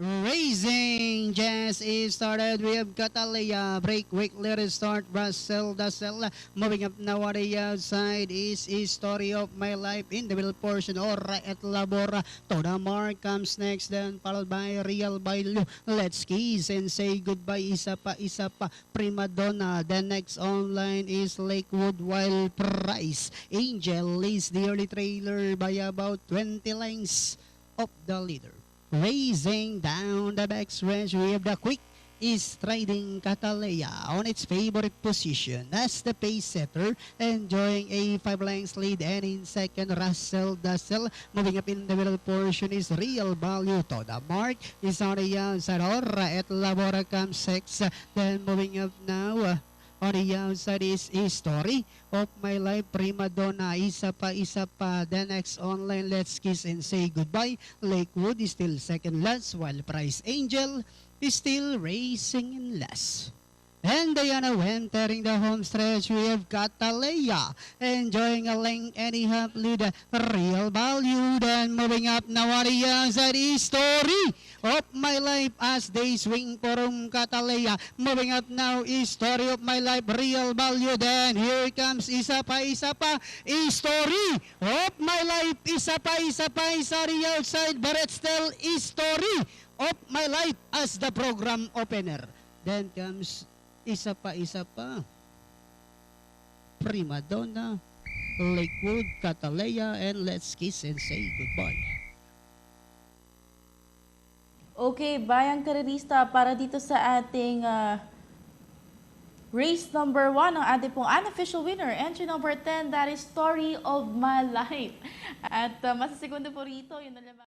Racing Jazz is started. We have Catalia. Break quickly restart. Brazil Dasel. Moving up now on the outside is Story of My Life in the middle portion. Ora at Labora. To the mark comes next. Then followed by Real Bailo. Let's kiss and say goodbye. Isa pa. Prima Donna. The next online is Lakewood Wild Price. Angel is the early trailer by about 20 lengths of the leader. Racing down the backstretch, we have the quick is riding Catalea on its favorite position as the pace setter, enjoying a 5 lengths lead, and in second Russell Dassel. Moving up in the middle portion is Real Value. To the mark is on the outside. Ora at Labora comes 6. Then moving up now on the outside is Story of My Life, Prima Donna, isa pa. The next online, Let's Kiss and Say Goodbye. Lakewood is still second last, while Price Angel is still racing in last. And Diana entering the home stretch, we have Catalea enjoying a length and a half lead. Real Value then moving up now on the outside is Story of My Life as they swing for Catalea. Moving up now is Story of My Life, Real Value. Then here comes isa pa. Story of My Life, isa pa. Is on the outside, but it's still is Story of My Life as the program opener. Then comes isa pa. Prima Donna, Lakewood, Catalea, and Let's Kiss and Say Goodbye. Okay, bayang karerista, para dito sa ating race number 1, ang ating pong unofficial winner, entry number 10, that is Story of My Life. At masasegundo po rito, yun na lamang.